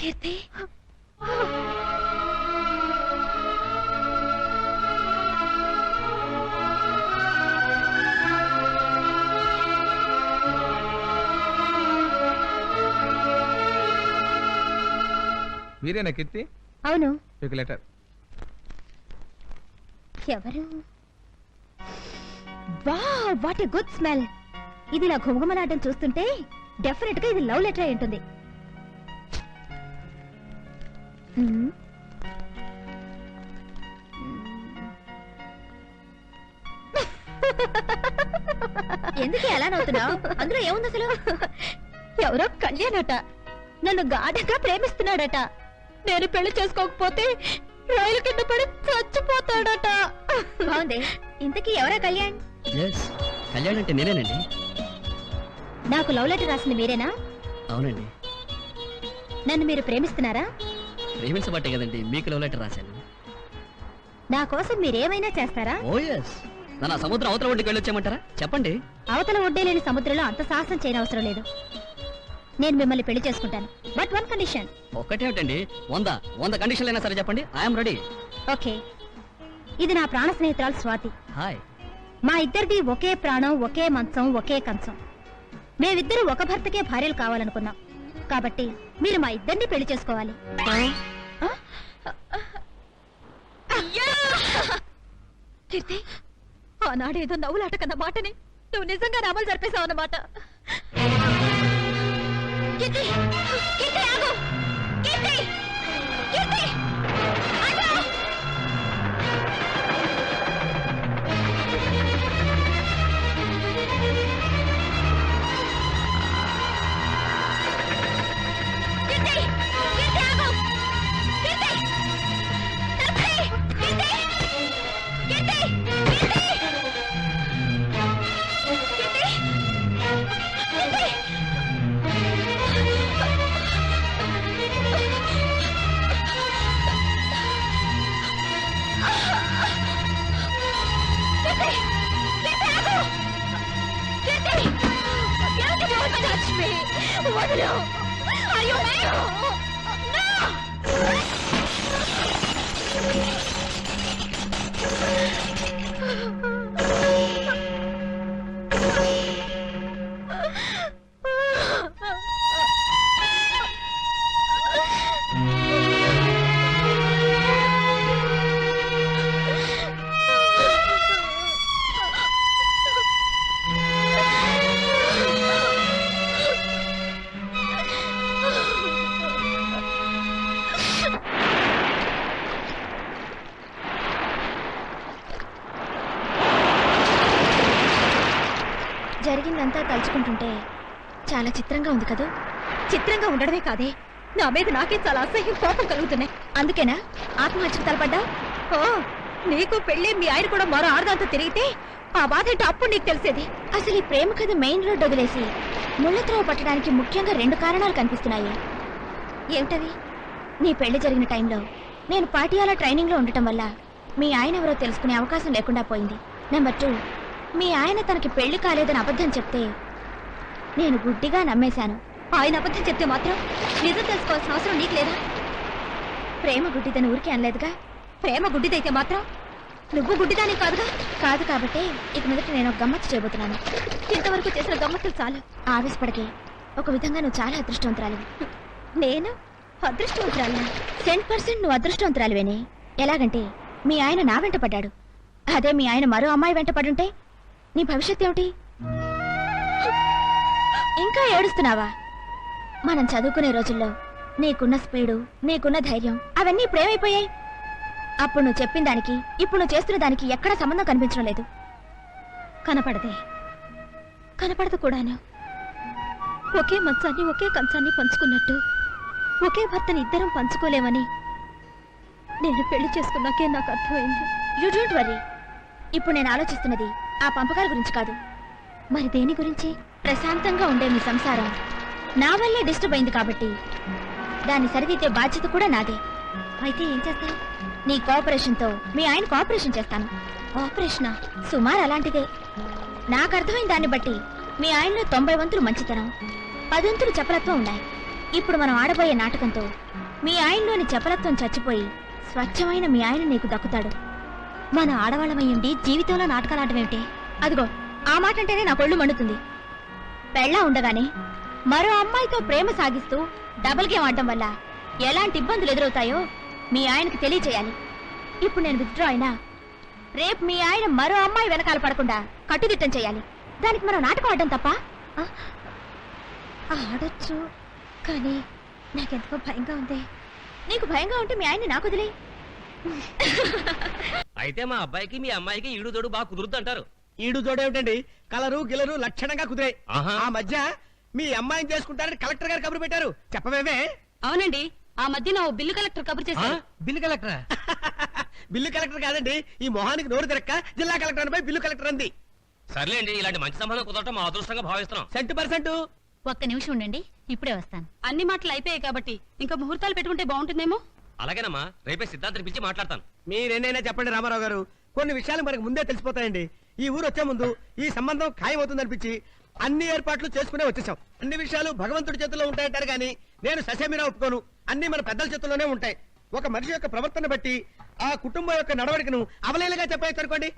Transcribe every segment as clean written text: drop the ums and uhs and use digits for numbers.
కీర్తి మీరేనా కీర్తి? అవును. మీకు లెటర్. ఎవరు? Wow, what a good smell. ఇది నా ఘుమఘుమలాడడం చూస్తుంటే డెఫినెట్ గా ఇది లవ్ లెటర్ అయి ఉంటుంది. ఎందుకు ఎలా నవ్వుతున్నావు? అందులో ఏముంది అసలు? ఎవరో కళ్యాణట నన్ను గాఢంగా ప్రేమిస్తున్నాడట. నేను పెళ్లి చేసుకోకపోతే రైలు కింద పడి చచ్చిపోతాడట. బాగుంది. ఇంతకీ ఎవరా కళ్యాణ్? కళ్యాణ్ అంటే నేనేనండి. నాకు లవ్ లెటర్ రాసింది మీరేనా? అవునండి. నన్ను మీరు ప్రేమిస్తున్నారా? ప్రేమించబట్టే కదండి మీకు లవ్ లెటర్ రాశాను. నా కోసం మీరేమైనా చేస్తారా? ఓ ఎస్. నన్ను సముద్రం అవతల ఒడ్డుకి వెళ్ళొచ్చామంటారా? చెప్పండి. అవతల ఒడ్డే లేని సముద్రంలో అంత సాహసం చేయనవసరం లేదు. నేను మిమ్మల్ని పెళ్లి చేసుకుంటాను. But one condition. ఒక్కటేమిటండి? 100 కండిషన్లు అయినా సరే చెప్పండి. I'm ready. ఓకే. ఇది నా ప్రాణ స్నేహితురాలు స్వాతి. హాయ్. మా ఇద్దరిది ఒకే ప్రాణం, ఒకే మంచం, ఒకే కంచం. మేమిద్దరూ ఒక భర్తకే భార్యలు కావాలనుకున్నాం. కాబట్టి మీరు మా ఇద్దరిని పెళ్లి చేసుకోవాలి. కీర్తి, ఆనాడేదో నవ్వులాట కన్న మాటని నువ్వు నిజంగా అమలు జరిపేశావు అన్నమాట. కీర్తి, కీర్తి ఆగు. కీర్తి, కీర్తి ఆగు. కీర్తి, కీర్తి ఆగు. కీర్తి, కీర్తి, కీర్తి, కీర్తి. Touch me! What do? Are you mad? No! జరిగిందంతా తలుచుకుంటుంటే చాలా చిత్రంగా ఉంది కదా. చిత్రంగా ఉండడమే కాదే, నా మీద నాకే చాలా అసహ్యం, కోపం కలుగుతున్నాయి. అందుకేనా ఆత్మహత్యకు తలపడ్డా? ఓ, నీకు పెళ్ళి మీ ఆయన కూడా మరో ఆడదాంతో తిరిగితే ఆ బాధ ఏంటో అప్పుడు నీకు తెలిసేది. అసలు ఈ ప్రేమ కథ మెయిన్ రోడ్ వదిలేసి ముళ్ళత్రోవ పట్టడానికి ముఖ్యంగా 2 కారణాలు కనిపిస్తున్నాయి. ఏమిటవి? నీ పెళ్లి జరిగిన టైంలో నేను పాటియాలా ట్రైనింగ్ లో ఉండటం వల్ల మీ ఆయన ఎవరో తెలుసుకునే అవకాశం లేకుండా పోయింది. నెంబర్ 2, మీ ఆయన తనకి పెళ్లి కాలేదని అబద్ధం చెప్తే నేను గుడ్డిగా నమ్మేశాను. ఆయన అబద్ధం చెప్తే మాత్రం నిజం తెలుసుకోవాల్సిన అవసరం నీకు లేదా? ప్రేమ గుడ్డిదని ఊరికే అనలేదుగా. ప్రేమ గుడ్డిదైతే మాత్రం నువ్వు గుడ్డిదాని కాదుగా. కాదు కాబట్టి ఇక మీదట నేను ఒక గమ్మత్తు చేయబోతున్నాను. ఇంతవరకు చేసిన గమ్మత్తులు చాలు. ఆవేశపడకే. ఒక విధంగా నువ్వు చాలా అదృష్టవంతురాలివి. నేను అదృష్టవంతురాలినా? 100% నువ్వు అదృష్టవంతురాలివేనే. ఎలాగంటే మీ ఆయన నా వెంట పడ్డాడు. అదే మీ ఆయన మరో అమ్మాయి వెంట పడుంటే నీ భవిష్యత్ ఏమిటి? ఇంకా ఏడుస్తున్నావా? మనం చదువుకునే రోజుల్లో నీకున్న స్పీడు, నీకున్న ధైర్యం అవన్నీ ఇప్పుడేమైపోయాయి? అప్పుడు నువ్వు చెప్పిన దానికి ఇప్పుడు నువ్వు చేస్తున్న దానికి ఎక్కడా సంబంధం కనిపించడం లేదు. కనపడదే, కనపడదు కూడాను. ఒకే మంచాన్ని ఒకే కంచాన్ని పంచుకున్నట్టు ఒకే భర్తని ఇద్దరం పంచుకోలేమని నేను పెళ్లి చేసుకున్నాకే నాకు అర్థమైంది. You don't worry. ఇప్పుడు నేను ఆలోచిస్తున్నది ఆ పంపకాల గురించి కాదు, మరి దేని గురించి? ప్రశాంతంగా ఉండే మీ సంసారం నా వల్లే డిస్టర్బ్ అయింది కాబట్టి దాన్ని సరిదిద్దే బాధ్యత కూడా నాదే. అయితే ఏం చేస్తావు? నీ కోఆపరేషన్తో మీ ఆయన కోఆపరేషన్ చేస్తాను. ఆపరేషనా? సుమారు అలాంటిదే. నాకు అర్థమైన దాన్ని బట్టి మీ ఆయనలో 90 వంతులు మంచితనం, 10 వంతులు చపలత్వం ఉన్నాయి. ఇప్పుడు మనం ఆడబోయే నాటకంతో మీ ఆయనలోని చపలత్వం చచ్చిపోయి స్వచ్ఛమైన మీ ఆయన నీకు దక్కుతాడు. మన ఆడవాళ్ళమయ్యండి జీవితంలో నాటకాలు ఆడమేమిటి? అదిగో ఆ మాట అంటేనే నా కొళ్ళు మండుతుంది. పెళ్ళా ఉండగానే మరో అమ్మాయితో ప్రేమ సాగిస్తూ డబుల్ గేమ్ ఆడడం వల్ల ఎలాంటి ఇబ్బందులు ఎదురవుతాయో మీ ఆయనకు తెలియచేయాలి. ఇప్పుడు నేను విత్డ్రా అయినా రేపు మీ ఆయన మరో అమ్మాయి వెనకాల పడకుండా కట్టుదిట్టం చేయాలి. దానికి మనం నాటకం ఆడడం తప్ప? ఆడొచ్చు, కానీ నాకెందుకో భయంగా ఉంది. నీకు భయంగా ఉంటే మీ ఆయన్ని నాకు వదిలే. అయితే మా అబ్బాయికి మీ అమ్మాయికి ఈడు జోడు బాగా కుదురుద్దు అంటారు. ఈడు జోడేమిటండి, కలరు గిలరు లక్షణంగా కుదిరాయి. ఆహా. ఆ మధ్య మీ అమ్మాయిని చేసుకుంటారని కలెక్టర్ గారు కబురు పెట్టారు, చెప్పవేమే? అవునండి, ఆ మధ్యన ఓ బిల్లు కలెక్టర్ కబురు చేశారు. బిల్లు కలెక్టరా? బిల్లు కలెక్టర్ కాదండి, ఈ మొహానికి నోరు తిరక్క జిల్లా కలెక్టర్ అనిపై బిల్లు కలెక్టర్ అంది. సర్లేండి, ఇలాంటి మంచి సంబంధం కుదరటం మా అదృష్టంగా భావిస్తున్నాం. 100%. ఒక్క నిమిషం ఉండండి, ఇప్పుడే వస్తాను. అన్ని మాటలు అయిపోయాయి కాబట్టి ఇంకా ముహూర్తాలు పెట్టుకుంటే బాగుంటుందేమో. అలాగేనమ్మా, రేపే సిద్ధాంతం పిలిచి మాట్లాడతాను. మీరేనైనా చెప్పండి రామారావు గారు, కొన్ని విషయాలు మనకు ముందే తెలిసిపోతాయండి. ఈ ఊరు వచ్చే ముందు ఈ సంబంధం ఖాయమవుతుందనిపించి అన్ని ఏర్పాట్లు చేసుకునే వచ్చేసాం. అన్ని విషయాలు భగవంతుడి చేతుల్లో ఉంటాయంటారు కానీ నేను ససేమిరా ఒప్పుకోను. అన్ని మన పెద్దల చేతుల్లోనే ఉంటాయి. ఒక మనిషి యొక్క ప్రవర్తన బట్టి ఆ కుటుంబం యొక్క నడవడికను అవలేలుగా చెప్పేసి అనుకోండి.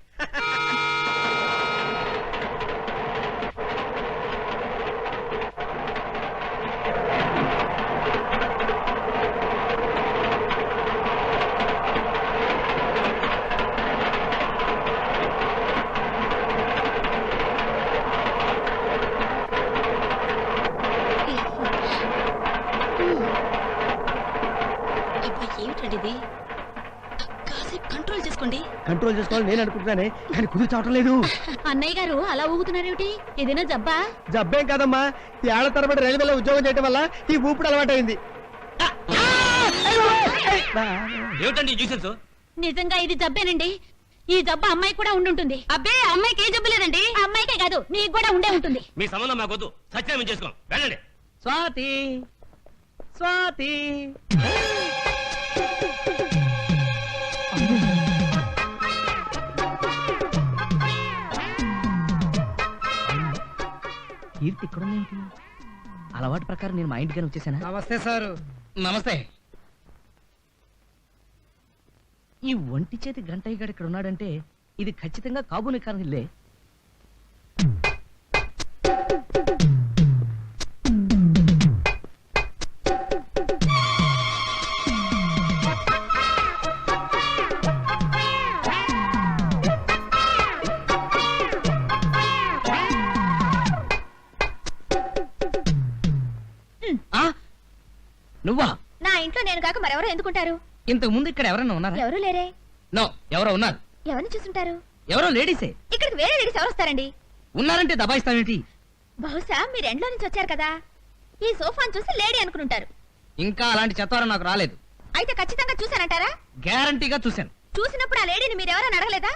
ఏమిటండి ఇది? కాసేపు కంట్రోల్ చేసుకోండి. కంట్రోల్ చేసుకోవాలి నేను అనుకుంటున్నానే, కానీ కుదురు చావటం లేదు. అన్నయ్య గారు అలా ఊగుతున్నారేమిటి? ఏదైనా జబ్బా? జబ్బేం కాదమ్మా, ఈ ఏళ్ల తరబడి రైల్వేలో ఉద్యోగం చేయడం వల్ల ఈ ఊపిడి అలవాటైంది. ఏమిటండి న్యూసెన్స్? నిజంగా ఇది జబ్బేనండి. ఈ జబ్బు అమ్మాయి కూడా ఉండుంటుంది. అబ్బే, అమ్మాయికి ఏ జబ్బు లేదండి. అమ్మాయికే కాదు, నీకు కూడా ఉండే ఉంటుంది. మీ సంబంధం మాకొద్దు, సత్యం చేసుకోం. వెళ్ళండి. స్వాతి, స్వాతి. కీర్తి ఇక్కడ ఏంటి? అలవాటు ప్రకారం నేను మా ఇంటికి వచ్చేసానా? నమస్తే సార్. నమస్తే. ఈ ఒంటి చేతి గంటయ్య గారు ఇక్కడ ఉన్నాడంటే ఇది ఖచ్చితంగా కాబూని కారణిల్లే. నువ్వా? నా ఇంట్లో నేను కాక మరెవరో ఎందుకుంటారు? ఇంతకు ముందు ఇక్కడ ఎవరన్నా ఉన్నారా? ఎవరూ లేరే. నో, ఎవరో ఉన్నారు. ఎవరిని చూసుంటారు? ఎవరో లేడీసే. ఇక్కడికి వేరే లేడీస్ ఎవరు వస్తారండి? ఉన్నారంటే దబాయిస్తావేంటి? బహుశా మీరు ఎండ్లో నుంచి వచ్చారు కదా, ఈ సోఫాను చూసి లేడీ అనుకుంటారు. ఇంకా అలాంటి చెత్తారం నాకు రాలేదు. అయితే ఖచ్చితంగా చూసానంటారా? గ్యారంటీగా చూశాను. చూసినప్పుడు ఆ లేడీని మీరెవరని అడగలేదా?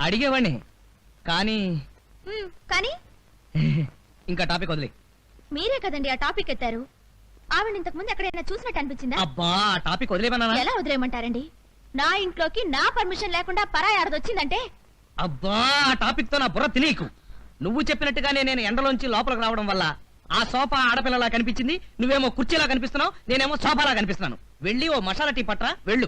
అడిగేవాడిని కానీ కానీ ఇంకా టాపిక్ వదిలే. మీరే కదండి ఆ టాపిక్ ఎత్తారు. ఆవిడ ఇంతకు ముందు ఎక్కడైనా చూసినట్టు అనిపించిందా? అబ్బా, ఆ టాపిక్ వదిలేమన్నా? ఎలా వదిలేయమంటారండి? నా ఇంట్లోకి నా పర్మిషన్ లేకుండా పరాయి ఆడదొచ్చిందంటే? అబ్బా, ఆ టాపిక్ తో నా బుర్ర తినేకు. నువ్వు చెప్పినట్టుగానే నేను ఎండలోంచి లోపలికి రావడం వల్ల ఆ సోఫా ఆడపిల్లలా కనిపించింది. నువ్వేమో కుర్చీలా కనిపిస్తున్నావు, నేనేమో సోఫాలా కనిపిస్తున్నాను. వెళ్ళి ఓ మసాలా టీ పట్రా, వెళ్ళు.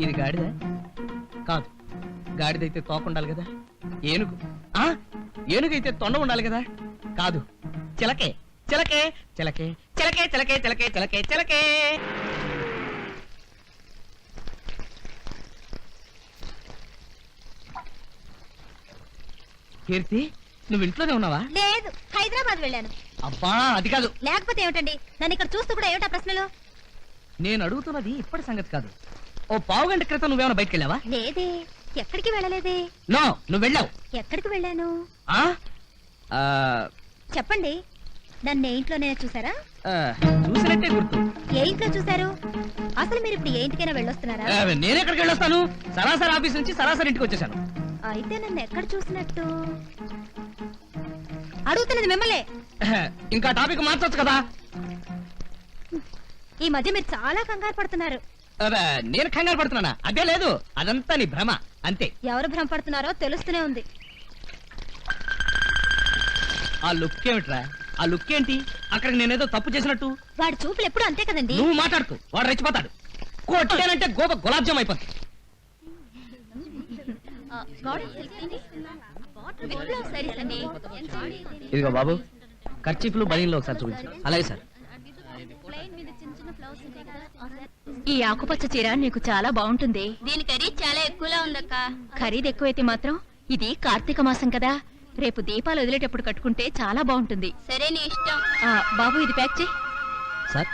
ఇది గాడిద కాదు. గాడిదైతే తోకుండాలి కదా. ఏనుగు ఏనుగైతే తొండ ఉండాలి కదా. కాదు, చిలకే చిలకే చిలకే చిలకే చిలకే చిలకే చిలకే చిలకే. కీర్తి, నువ్వు ఇంట్లోనే ఉన్నావా? లేదు, హైదరాబాద్ వెళ్ళాను. అబ్బా అది కాదు. లేకపోతే ఏమిటండి? నన్ను ఇక్కడ చూస్తూ కూడా ఏమిటా ప్రశ్నలు? నేను అడుగుతున్నది ఇప్పటి సంగతి కాదు. ఓ పావు గంట క్రితం నువ్వేమైనా బయటకు వెళ్ళావా? లేదే, ఎక్కడికి వెళ్ళలేదే. నో, నువ్వు వెళ్ళావు. ఎక్కడికి వెళ్ళాను ఆ? ఆ, చెప్పండి. నన్ను ఏ ఇంట్లోనే చూసారా? ఆ, చూసినట్టే గుర్తు. ఏ ఇంట్లో చూసారు? అసలు మీరు ఇప్పుడు ఏ ఇంటికైనా వెళ్ళొస్తున్నారా? నేను ఎక్కడికి వెళ్ళొస్తాను? సరాసరి ఆఫీస్ నుంచి సరాసరి ఇంటికి వచ్చేసాను. అయితే నన్ను ఎక్కడ చూసినట్టు? అడుగుతున్నది మిమ్మల్ని. ఇంకా టాపిక్ మార్చొచ్చు కదా. ఈ మధ్య మీరు చాలా కంగారు పడుతున్నారు. అబ్బా, నేను కంగారు పడుతున్నానా? అదే లేదు, అదంతా నీ భ్రమ అంతే. ఎవరు భ్రమపడుతున్నారో తెలుస్తూనే ఉంది. ఆ లుక్ ఏమిట్రా? ఆ లుక్ ఏంటి? అక్కడికి నేనేదో తప్పు చేసినట్టు. వాడి చూపులు ఎప్పుడు అంతే కదండి. నువ్వు మాట్లాడుతూ వాడు రెచ్చిపోతాడు. కొట్టానంటే గోప గులాబ్ జామ్ అయిపోతుంది. ఇదిగో బాబు, ఖర్చీఫ్లు బనీన్లో ఒకసారి చూపించు. అలాగే సార్. ఈ ఆకుపచ్చ చీర నీకు చాలా బాగుంటుంది. దీని ఖరీదు చాలా ఎక్కువలా ఉందక్క. ఖరీదు ఎక్కువైతే మాత్రం ఇది కార్తీక మాసం కదా, రేపు దీపాలు వదిలేటప్పుడు కట్టుకుంటే చాలా బాగుంటుంది. సరే నీ ఇష్టం. బాబు ఇది ప్యాక్ చేయి. సార్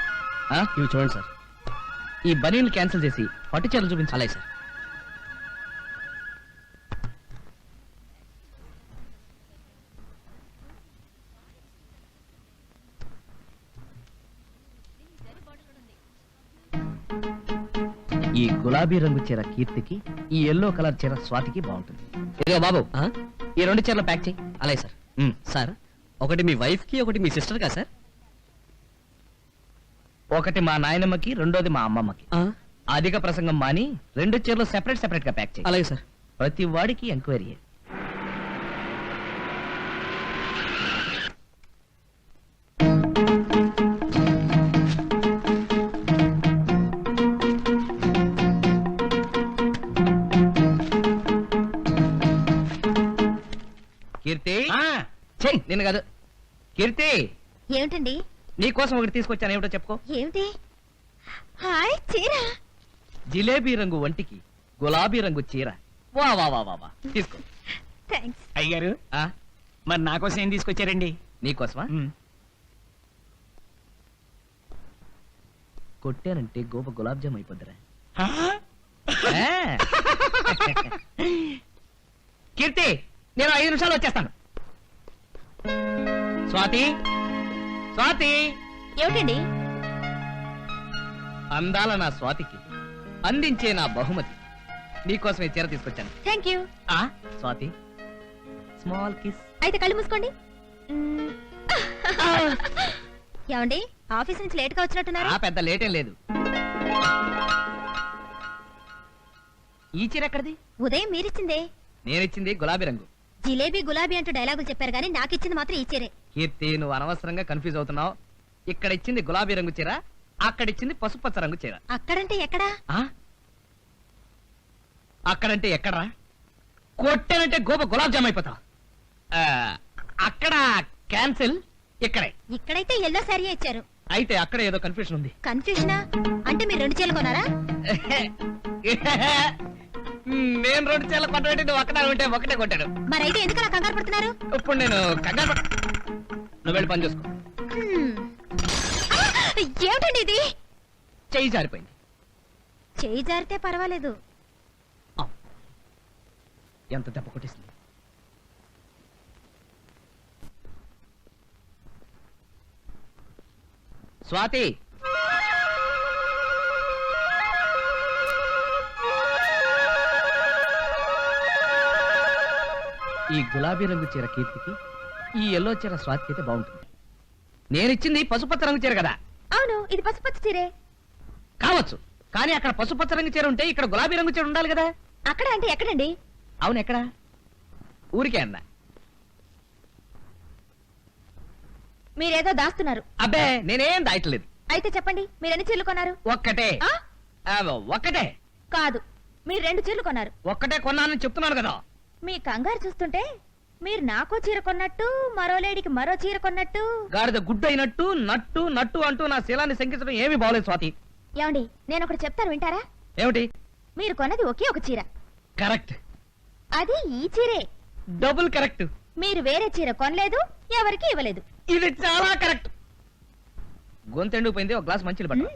ఇవి చూడండి సార్. ఈ బనీన్లు క్యాన్సిల్ చేసి పట్టు చీరలు చూపించు. అలాగే సార్. ఈ గులాబీ రంగు చీర కీర్తికి, ఈ ఎల్లో కలర్ చీర స్వాతికి బాగుంటుంది. ఇదిగో బాబు, ఈ రెండు చీరలు ప్యాక్ చేయి. అలాగే సార్. సార్, ఒకటి మీ వైఫ్ కి, ఒకటి మీ సిస్టర్ కా సార్? ఒకటి మా నాయనమ్మకి, రెండోది మా అమ్మమ్మకి. అధిక ప్రసంగం మాని రెండు చీరలు సెపరేట్ సెపరేట్ గా ప్యాక్ చేయి. అలాగే సార్. ప్రతి వాడికి ఎంక్వైరీ. కీర్తి, చెయ్. నిన్ను కాదు. కీర్తి, ఏమిటండి? నీకోసం ఒకటి తీసుకొచ్చాను. ఏమిటో చెప్పుకో. ఏమిటి? హాయ్, చీర. జిలేబీ రంగు వంటికి గులాబీ రంగు చీర. వా వా వా వా వా. తీసుకో. థ్యాంక్స్. అయ్యారు, మరి నా కోసం ఏం తీసుకొచ్చారండి? నీకోసమా? కొట్టానంటే గోప గులాబ్ జామ్ అయిపోద్దిరా. కీర్తి, నేను 5 నిమిషాలు వచ్చేస్తాను. స్వాతి, స్వాతి. ఏమిటండి? అందాల నా స్వాతికి అందించే నా బహుమతి. నీకోసం ఈ చీర తీసుకొచ్చాను. Thank you. Swathi, small kiss. అయితే కళ్ళు మూసుకోండి. ఏమండి, ఆఫీస్ నుంచి లేట్ గా వచ్చినట్టున్నారు? పెద్ద లేట్ ఏం లేదు. ఈ చీర ఎక్కడిది? ఉదయం మీరిచ్చిందే. నేనిచ్చింది గులాబీ రంగు. జిలేబీ గులాబీ అంటూ డైలాగులు చెప్పారు కానీ నాకు ఇచ్చింది మాత్రం ఈ చీరే. కీర్తి, నువ్వు అనవసరంగా కన్ఫ్యూజ్ అవుతున్నావు. ఇక్కడ ఇచ్చింది గులాబీ రంగు చీర, అక్కడ ఇచ్చింది పసుపచ్చ రంగు చీర. అక్కడంటే ఎక్కడా? అక్కడంటే ఎక్కడరా? కొట్టానంటే గోప గులాబ్ జామ్ అయిపోతావు. అక్కడ క్యాన్సిల్, ఇక్కడే. ఇక్కడైతే ఎల్లో సారీ ఇచ్చారు. అయితే అక్కడ ఏదో కన్ఫ్యూషన్ ఉంది. కన్ఫ్యూజనా? అంటే మీరు 2 చీరలు కొన్నారా? నేను 2 చీరలు కొట్టబెట్టి నువ్వు అక్కడ ఉంటే ఒకటే కొట్టాడు. మరైతే ఎందుకు అలా కంగారు పడుతున్నారు? ఇప్పుడు నేను కంగారు నువ్వు వెళ్ళి పని చూసుకో. ఏమిటండి ఇది? చెయ్యి జారిపోయింది. చేయి జారితే పర్వాలేదు. ఎంత దెబ్బ కొట్టేసింది. స్వాతి, ఈ గులాబీ రంగు చీర కీర్తికి, ఈ ఎల్లో చీర స్వాతికి అయితే బాగుంటుంది. నేనిచ్చింది పసుపచ్చ రంగు చీర కదా. అవును, ఇది పసుపచ్చ చీరే కావచ్చు, కానీ అక్కడ పసుపచ్చ రంగు చీర ఉంటే ఇక్కడ గులాబీ రంగు చీర ఉండాలి కదా. అక్కడ అంటే ఎక్కడండి? అవును, ఎక్కడ? ఊరికే అన్నా. మీరేదో దాస్తున్నారు. అబ్బే, నేనేం దాయట్లేదు. అయితే చెప్పండి, మీరు ఎన్ని చీరలు కొన్నారు? ఒక్కటే. ఒక్కటే కాదు, మీరు 2 చీరలు కొన్నారు. ఒక్కటే కొన్నానని చెప్తున్నాను కదా. మీ కంగారు చూస్తుంటే మీరు నాకో చీర కొన్నట్టు, మరో లేడీకి మరో చీర కొన్నట్టు. గాడిద గుడ్డు అయినట్టు నట్టు నట్టు అంటూ నా శీలాన్ని శంకించడం ఏమీ బాగోలేదు స్వాతి. ఏమండి, నేను ఒకటి చెప్తాను, వింటారా? ఏమిటి? మీరు కొన్నది ఒకే ఒక చీర. కరెక్ట్. అది ఈ చీరే. Double correct. మీరు వేరే చీర కొనలేదు, ఎవరికి ఇవ్వలేదు. ఇది చాలా కరెక్ట్. గొంతెండిపోయింది, ఒక గ్లాస్ మంచిది పట్టు.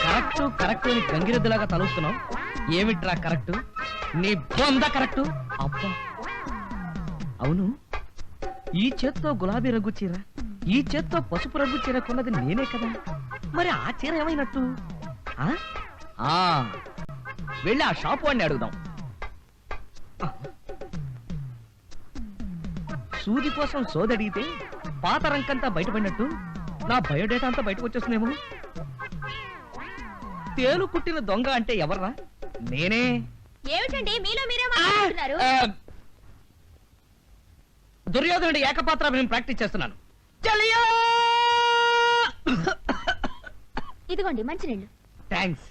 కరెక్ట్ కరెక్ట్ అని గంగిరెద్దులాగా తలుస్తున్నావు. ఏమిట్రా కరెక్ట్? నీ బొంద కరెక్ట్. అబ్బా, అవును, ఈ చేత్తో గులాబీ రంగు చీర, ఈ చేత్తో పసుపు రంగు చీర కొన్నది నేనే కదా. మరి ఆ చీర ఏమైనట్టు? ఆ? ఆ, వెళ్ళి ఆ షాపు వాడిని అడుగుదాం. సూది కోసం సోదడిగితే పాత రంకంతా బయటపడినట్టు నా బయోడేటా అంతా బయటకు వచ్చేస్తుందేమో. తేలు కుట్టిన దొంగ అంటే ఎవర్రా? నేనే. ఏమిటండి మీలో మీరే మాట్లాడుతున్నారు? దుర్యోధనుడి ఏకపాత్రాభినయం ప్రాక్టీస్ చేస్తున్నాను. చలియా! ఇదిగోండి మంచినీళ్ళు. థ్యాంక్స్.